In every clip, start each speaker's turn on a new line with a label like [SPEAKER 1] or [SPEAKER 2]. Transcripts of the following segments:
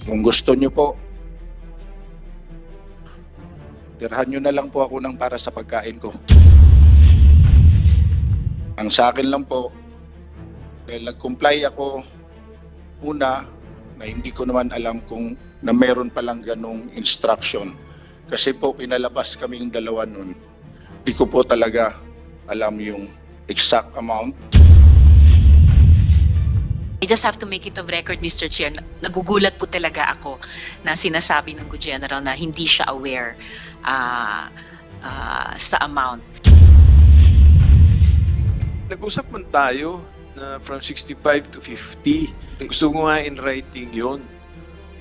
[SPEAKER 1] Kung gusto nyo po, tirhan nyo na lang po ako ng para sa pagkain ko. Ang sa akin lang po, dahil nag-comply ako una, na hindi ko naman alam kung na meron palang ganong instruction. Kasi po pinalabas kaming dalawa nun. Hindi ko po talaga alam yung exact amount.
[SPEAKER 2] I just have to make it of record, Mr. Chair. Nagugulat po talaga ako na sinasabi ng General na hindi siya aware sa amount.
[SPEAKER 3] Nag-usap man tayo na from 65 to 50. Gusto ko nga in writing yun.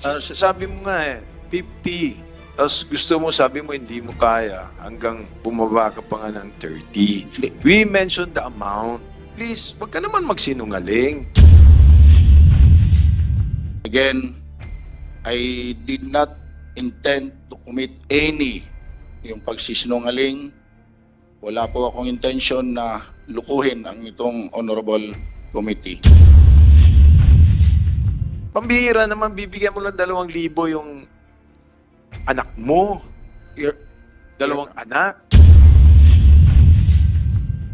[SPEAKER 3] Sabi mo nga 50. Tapos gusto mo, sabi mo hindi mo kaya hanggang bumaba ka pa nga ng 30. We mentioned the amount. Please, wag ka naman magsinungaling.
[SPEAKER 1] Again, I did not intend to commit any yung pagsisinungaling. Wala po akong intention na lukuhin ang itong honorable committee.
[SPEAKER 3] Pambihira naman, bibigyan mo lang 2,000 yung anak mo. Dalawang anak.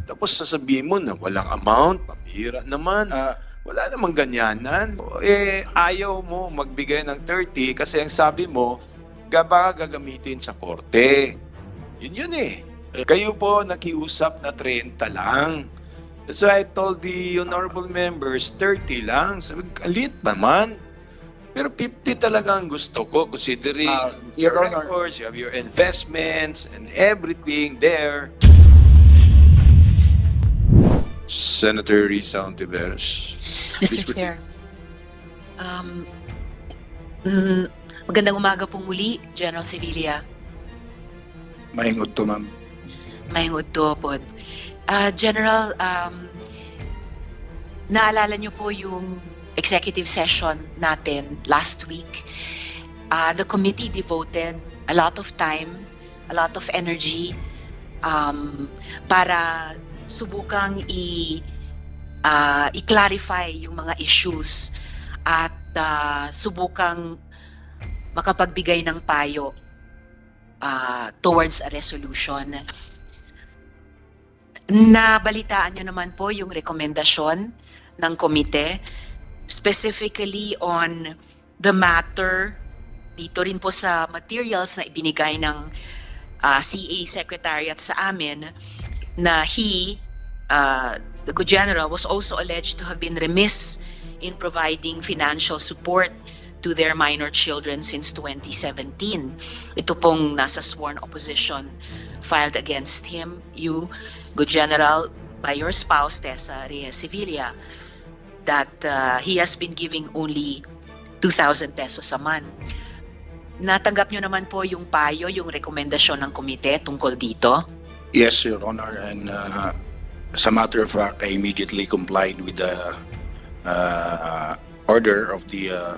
[SPEAKER 3] Tapos sasabihin mo na walang amount, pambihira naman. Wala namang ganyanan. Ayaw mo magbigay ng 30 kasi ang sabi mo, baka gagamitin sa korte. Yun eh. Kayo po nakiusap na 30 lang. That's why I told the honorable members, 30 lang. Sabi, alit naman. Pero 50 talaga ang gusto ko, considering your
[SPEAKER 1] Your Honor.
[SPEAKER 3] records, you have your investments and everything there. Senator Risa Ontiveros.
[SPEAKER 2] Mr. Chair, magandang umaga pong muli, General Sevilla.
[SPEAKER 1] Mahingod to, ma'am.
[SPEAKER 2] Mahingod to po. General, naalala niyo po yung executive session natin last week. The committee devoted a lot of time, a lot of energy para subukang i-clarify yung mga issues at subukang makapagbigay ng payo towards a resolution. Nabalitaan nyo naman po yung rekomendasyon ng komite, specifically on the matter dito rin po sa materials na ibinigay ng CA Secretariat sa amin, na the General was also alleged to have been remiss in providing financial support to their minor children since 2017. Ito pong nasa sworn opposition filed against him, you, Good General, by your spouse, Tessa Reyes Sevilla, that he has been giving only 2,000 pesos a month. Natanggap nyo naman po yung payo, yung rekomendasyon ng komite tungkol dito?
[SPEAKER 1] Yes, Your Honor, and as a matter of fact, I immediately complied with the order of the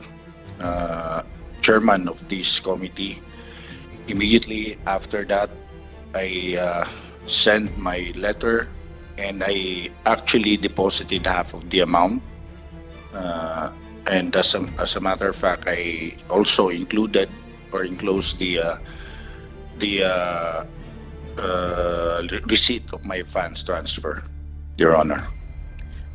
[SPEAKER 1] chairman of this committee. Immediately after that, I sent my letter and I actually deposited half of the amount. And as a matter of fact, I also included or enclosed the receipt of my funds transfer, Your Honor.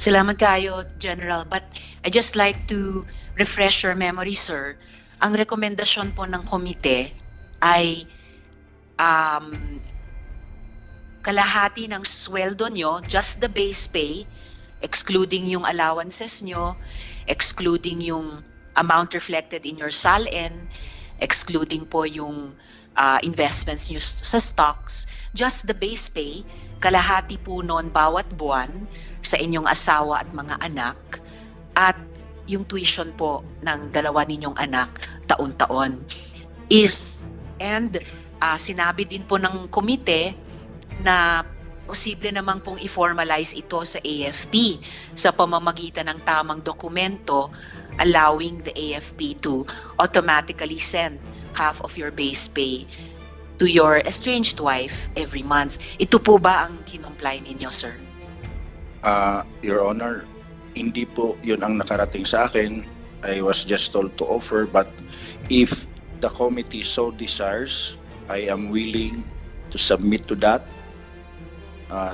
[SPEAKER 2] Salamat kayo, General. But I just like to refresh your memory, sir. Ang rekomendasyon po ng komite ay kalahati ng sweldo nyo, just the base pay, excluding yung allowances nyo, excluding yung amount reflected in your SALN, excluding po yung investments nyo sa stocks, just the base pay, kalahati po noon bawat buwan sa inyong asawa at mga anak, at yung tuition po ng dalawa ninyong anak taon-taon. Sinabi din po ng komite na posible namang pong i-formalize ito sa AFP sa pamamagitan ng tamang dokumento allowing the AFP to automatically send half of your base pay to your estranged wife every month. Ito po ba ang kinomply ninyo, sir?
[SPEAKER 1] Your Honor, hindi po yun ang nakarating sa akin. I was just told to offer, but if the committee so desires, I am willing to submit to that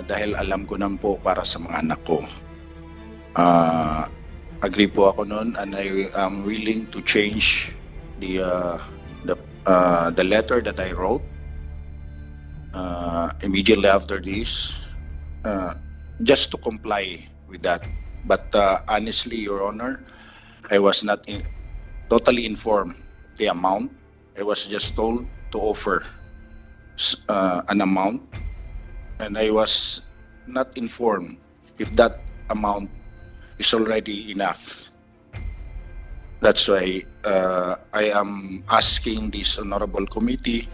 [SPEAKER 1] dahil alam ko naman po para sa mga anak ko. Agree po ako noon, and I am willing to change the letter that I wrote immediately after this, just to comply with that. But honestly, Your Honor, I was not totally informed the amount. I was just told to offer an amount, and I was not informed if that amount is already enough. That's why I am asking this honorable committee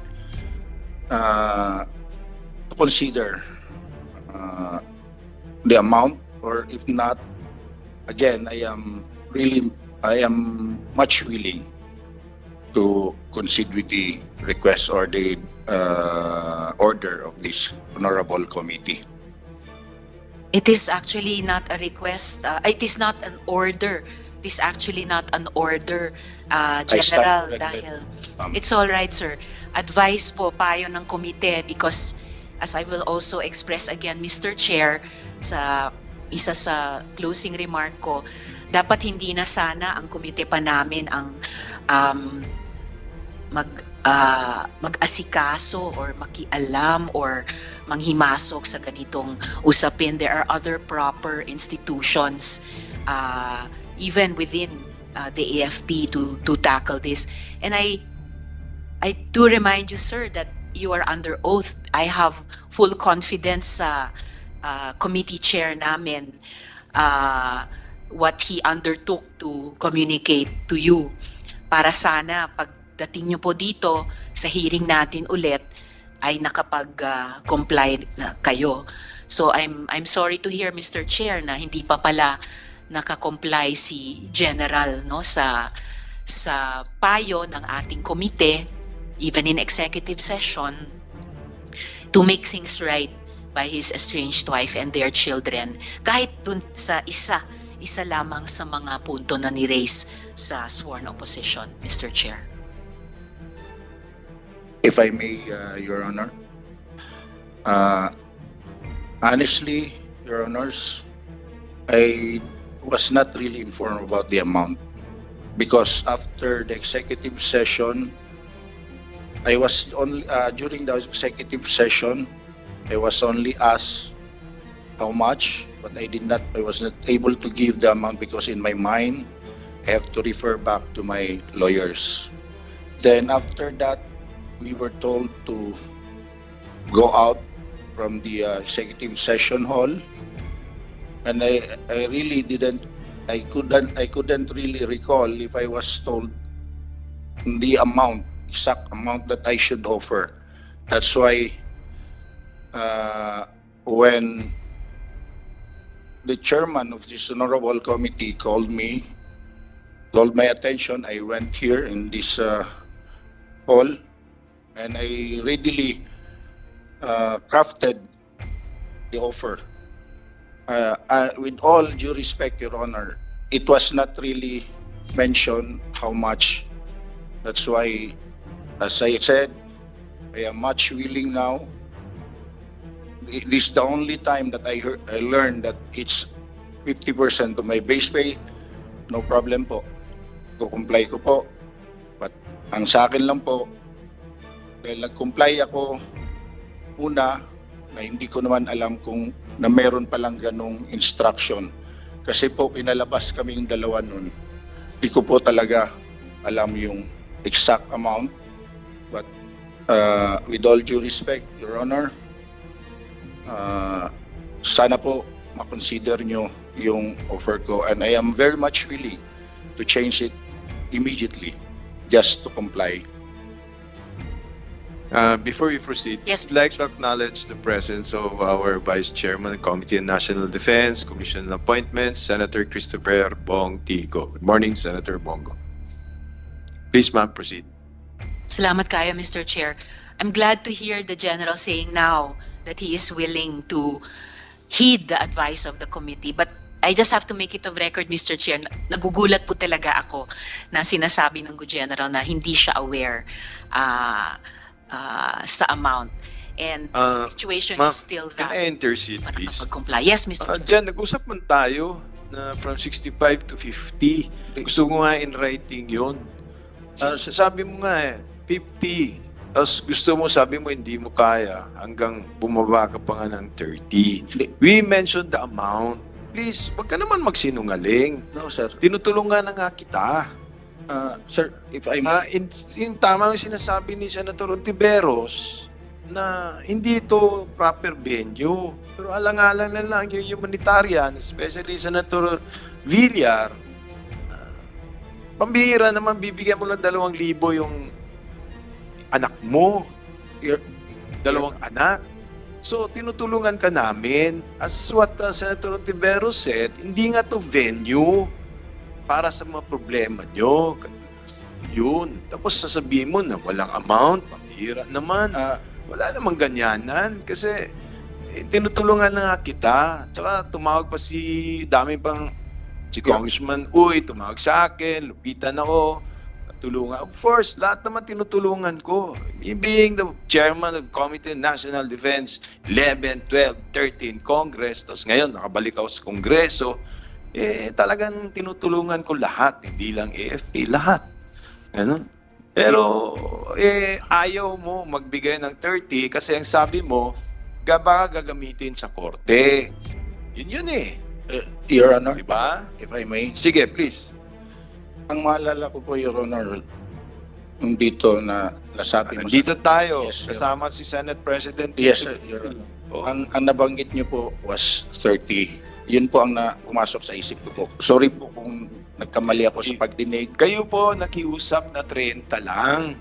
[SPEAKER 1] to consider the amount, or if not, again, I am much willing to concede with the request or the order of this honorable committee.
[SPEAKER 2] It is actually not a request. It is not an order. It is actually not an order, General,
[SPEAKER 1] stand corrected.
[SPEAKER 2] dahil it's all right, sir. Advice po, payo ng komite, because as I will also express again, Mr. Chair, sa isa sa closing remark ko, dapat hindi na sana ang komite pa namin ang mag-asikaso or makialam or manghimasok sa ganitong usapin. There are other proper institutions even within the AFP to tackle this. And I do remind you, sir, that you are under oath. I have full confidence sa committee chair namin, what he undertook to communicate to you, para sana pagdating nyo po dito sa hearing natin ulit ay nakapag-comply na kayo. So I'm sorry to hear, Mr. Chair, na hindi pa pala nakakomply si General, no, sa payo ng ating komite, even in executive session, to make things right by his estranged wife and their children, kahit dun sa isa lamang sa mga punto na ni-raise sa sworn opposition, Mr. Chair.
[SPEAKER 1] If I may, Your Honor, honestly, Your Honors, I was not really informed about the amount, because after the executive session, I was only during the executive session, I was only asked how much, but I was not able to give the amount because in my mind, I have to refer back to my lawyers. Then after that, we were told to go out from the executive session hall, and I really couldn't really recall if I was told the exact amount that I should offer. That's why when the chairman of this honorable committee called my attention, I went here in this hall, and I readily crafted the offer. With all due respect, Your Honor, it was not really mentioned how much. That's why, as I said, I am much willing now. This is the only time that I learned that it's 50% of my base pay. No problem po. Comply ko po. But ang sa akin lang po, dahil nag-comply ako una, na hindi ko naman alam kung na meron palang ganong instruction. Kasi po, pinalabas kaming dalawa nun. Hindi ko po talaga alam yung exact amount. But with all due respect, Your Honor, sana po makonsider nyo yung offer ko, and I am very much willing to change it immediately just to comply.
[SPEAKER 3] Before we proceed,
[SPEAKER 2] Yes,
[SPEAKER 3] I'd like to acknowledge the presence of our Vice Chairman, Committee on National Defense, Commission on Appointments, Senator Christopher Bong Tico. Good morning, Senator Bongo. Please, ma'am, proceed.
[SPEAKER 2] Salamat kayo, Mr. Chair. I'm glad to hear the General saying now that he is willing to heed the advice of the committee. But I just have to make it of record, Mr. Chair. Nagugulat po talaga ako na sinasabi ng General na hindi siya aware sa amount. And the situation
[SPEAKER 3] Ma'am,
[SPEAKER 2] is still
[SPEAKER 3] Can
[SPEAKER 2] that.
[SPEAKER 3] I intercede, please?
[SPEAKER 2] Comply. Yes, Mr. Chair.
[SPEAKER 3] Diyan, nag-usap man tayo na from 65 to 50. Gusto ko nga in writing yun. Sabi mo nga 50. Tapos gusto mo, sabi mo hindi mo kaya hanggang bumaba ka pa nga ng 30. We mentioned the amount. Please, wag ka naman magsinungaling.
[SPEAKER 1] No, sir.
[SPEAKER 3] Tinutulungan na nga kita.
[SPEAKER 1] Sir, if I may,
[SPEAKER 3] Yung tama yung sinasabi ni Senator Ontiveros na hindi ito proper venue. Pero alang-alang na lang yung humanitarian, especially Senator Villar, pambihira naman bibigyan mo ng 2,000 yung anak mo. Dalawang anak. So, tinutulungan ka namin. As what Senator Ontiveros said, hindi nga to venue para sa mga problema nyo. Yun. Tapos sasabihin mo na walang amount, pambihira naman. Wala namang ganyanan kasi tinutulungan na nga kita. Tsaka tumawag pa si Congressman Uy, tumawag sa akin, lupitan ako, tulungan. Of course, lahat naman tinutulungan ko. Me being the chairman of Committee on National Defense, 11, 12, 13 Congress, tapos ngayon nakabalik ako sa Kongreso, talagang tinutulungan ko lahat, hindi lang AFP, lahat. Ganun. Pero ayaw mo magbigay ng 30 kasi ang sabi mo, baka gagamitin sa korte. Yun
[SPEAKER 1] Your Honor,
[SPEAKER 3] Diba?
[SPEAKER 1] if I may,
[SPEAKER 3] Sige, please.
[SPEAKER 1] ang maalala ko po, Your Honor, yung dito na nasabi mo.
[SPEAKER 3] Dito tayo,
[SPEAKER 1] Yes, Your
[SPEAKER 3] kasama si Senate President.
[SPEAKER 1] Yes, sir, Your Honor.
[SPEAKER 3] Oh.
[SPEAKER 1] Ang nabanggit niyo po was 30. Yun po ang pumasok sa isip ko po. Sorry po kung nagkamali ako sa pagdinig.
[SPEAKER 3] Kayo po nakiusap na 30 lang.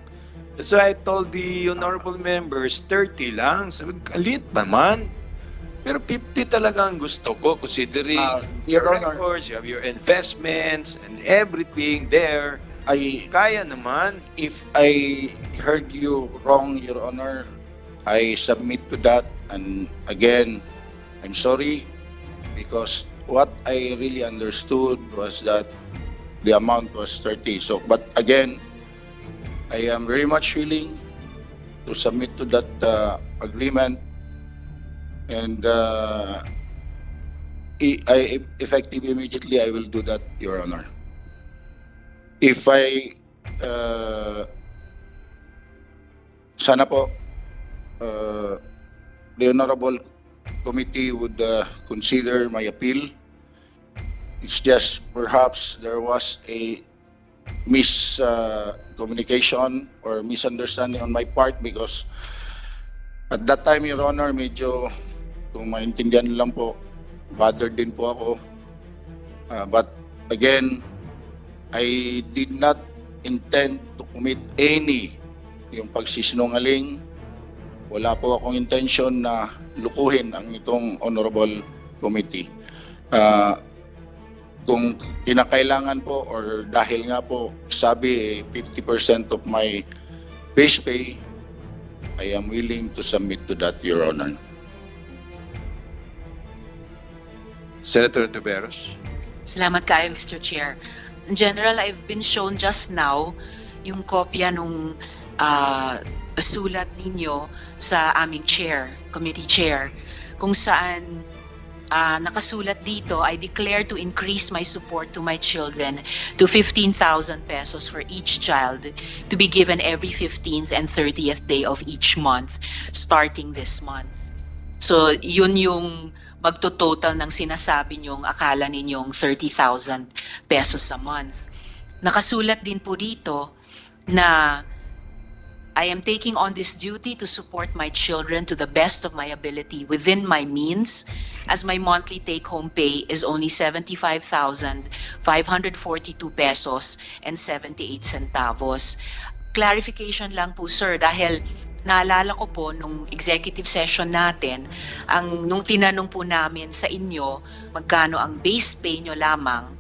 [SPEAKER 3] That's why I told the honorable members, 30 lang. Sabi, kalit naman. Pero 50 talaga ang gusto ko, considering
[SPEAKER 1] Your
[SPEAKER 3] your
[SPEAKER 1] Honor,
[SPEAKER 3] records, you have your investments, and everything there. Kaya naman.
[SPEAKER 1] if I heard you wrong, Your Honor, I submit to that. And again, I'm sorry because what I really understood was that the amount was 30. So, but again, I am very much willing to submit to that agreement, and effective immediately, I will do that, Your Honor. If sana po, the Honorable Committee would consider my appeal. It's just perhaps there was a miscommunication or misunderstanding on my part because at that time, Your Honor, medyo kung maintindihan lang po, bothered din po ako. But again, I did not intend to commit any yung pagsisinungaling. Wala po akong intention na lukuhin ang itong Honorable Committee. Kung kinakailangan po or dahil nga po sabi 50% of my base pay, I am willing to submit to that, Your Honor.
[SPEAKER 3] Senator Ontiveros.
[SPEAKER 2] Salamat kayo, Mr. Chair. In general, I've been shown just now yung kopya nung sulat ninyo sa aming chair, committee chair, kung saan nakasulat dito, I declare to increase my support to my children to 15,000 pesos for each child to be given every 15th and 30th day of each month, starting this month. So, yun yung magtototal ng sinasabi nyong akala ninyong 30,000 pesos a month. Nakasulat din po dito na I am taking on this duty to support my children to the best of my ability within my means, as my monthly take-home pay is only 75,542 pesos and 78 centavos. Clarification lang po, sir, dahil naalala ko po nung executive session natin, nung tinanong po namin sa inyo magkano ang base pay nyo lamang,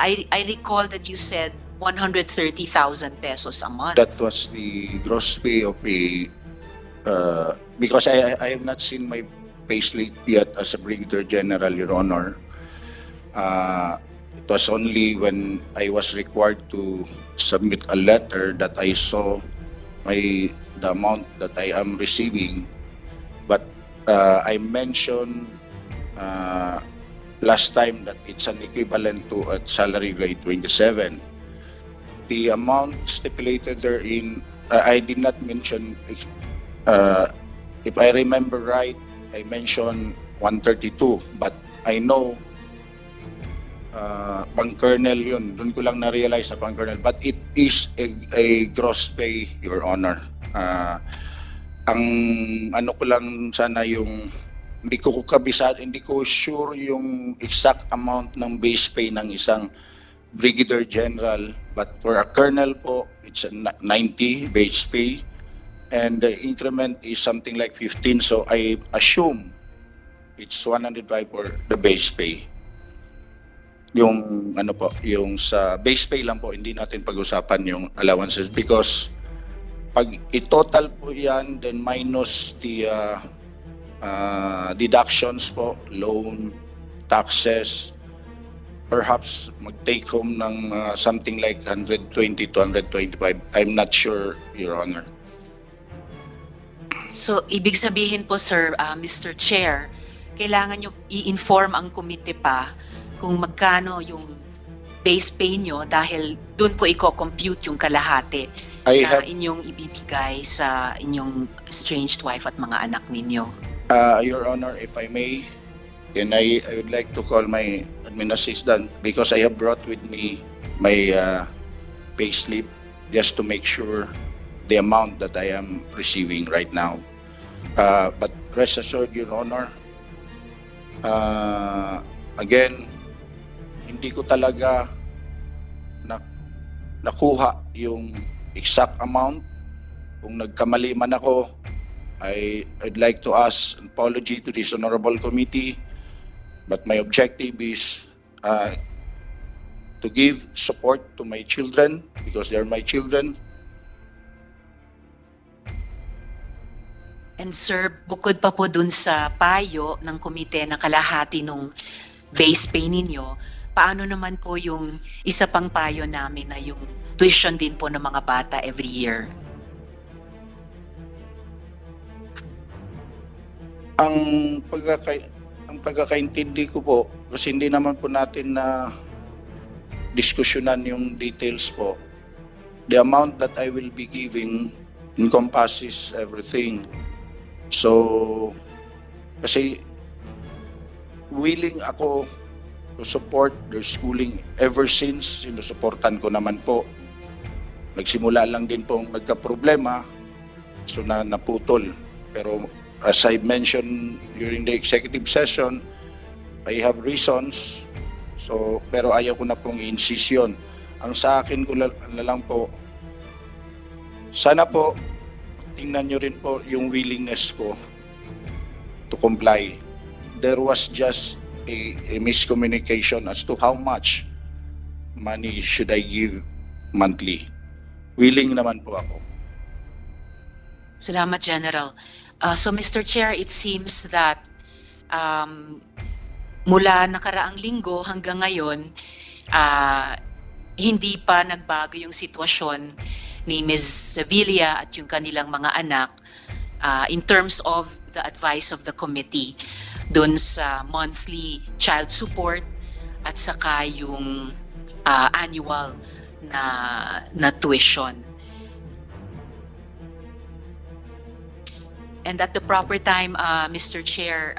[SPEAKER 2] I recall that you said 130,000 pesos a month.
[SPEAKER 1] That was the gross pay of because I have not seen my payslip yet as a Brigadier General, Your Honor. It was only when I was required to submit a letter that I saw the amount that I am receiving. But I mentioned last time that it's an equivalent to a salary grade 27. The amount stipulated therein, I did not mention, if I remember right, I mentioned 132, but I know pang-kernel yun. Doon ko lang na-realize na pang-kernel. But it is a gross pay, Your Honor. Ang ano ko lang sana yung hindi ko kabisado, hindi ko sure yung exact amount ng base pay ng isang Brigadier General, but for a colonel po, it's a 90 base pay and the increment is something like 15, so I assume it's 105 for the base pay. Yung ano po, yung sa base pay lang po, hindi natin pag-usapan yung allowances because pag i-total po yan, then minus the deductions po, loan, taxes, perhaps mag-take home ng something like 120 to 125. I'm not sure, Your Honor.
[SPEAKER 2] So, ibig sabihin po, sir, Mr. Chair, kailangan nyo i-inform ang komite pa kung magkano yung base pay nyo dahil doon po i-compute yung kalahati na inyong ibibigay sa inyong estranged wife at mga anak ninyo.
[SPEAKER 1] Your Honor, if I may, and I would like to call my admin assistant because I have brought with me my pay slip just to make sure the amount that I am receiving right now. But rest assured, Your Honor, again, hindi ko talaga nakuha yung exact amount. Kung nagkamali man ako, I'd like to ask an apology to this honorable committee, but my objective is to give support to my children because they're my children.
[SPEAKER 2] And sir, bukod pa po dun sa payo ng komite na kalahati nung base pay ninyo, paano naman po yung isa pang payo namin na yung tuition din po ng mga bata every year?
[SPEAKER 1] Ang pagkakaintindi ko po, kasi hindi naman po natin na diskusyonan yung details po, the amount that I will be giving encompasses everything. So, kasi willing ako to support their schooling ever since sinusuportan ko naman po. Nagsimula lang din pong nagka-problema, so naputol. Pero as I mentioned during the executive session, I have reasons, so, pero ayaw ko na pong i-insist yun. Ang sa akin ko na lang po, sana po, tingnan nyo rin po yung willingness ko to comply. There was just a miscommunication as to how much money should I give monthly. Willing naman po ako.
[SPEAKER 2] Salamat, General. So, Mr. Chair, it seems that mula nakaraang linggo hanggang ngayon, hindi pa nagbago yung sitwasyon ni Ms. Sevilla at yung kanilang mga anak in terms of the advice of the committee dun sa monthly child support at saka yung annual na tuition. And at the proper time, Mr. Chair,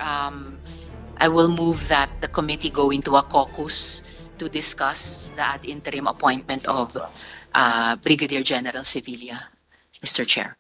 [SPEAKER 2] I will move that the committee go into a caucus to discuss the ad interim appointment of Brigadier General Sevilla, Mr. Chair.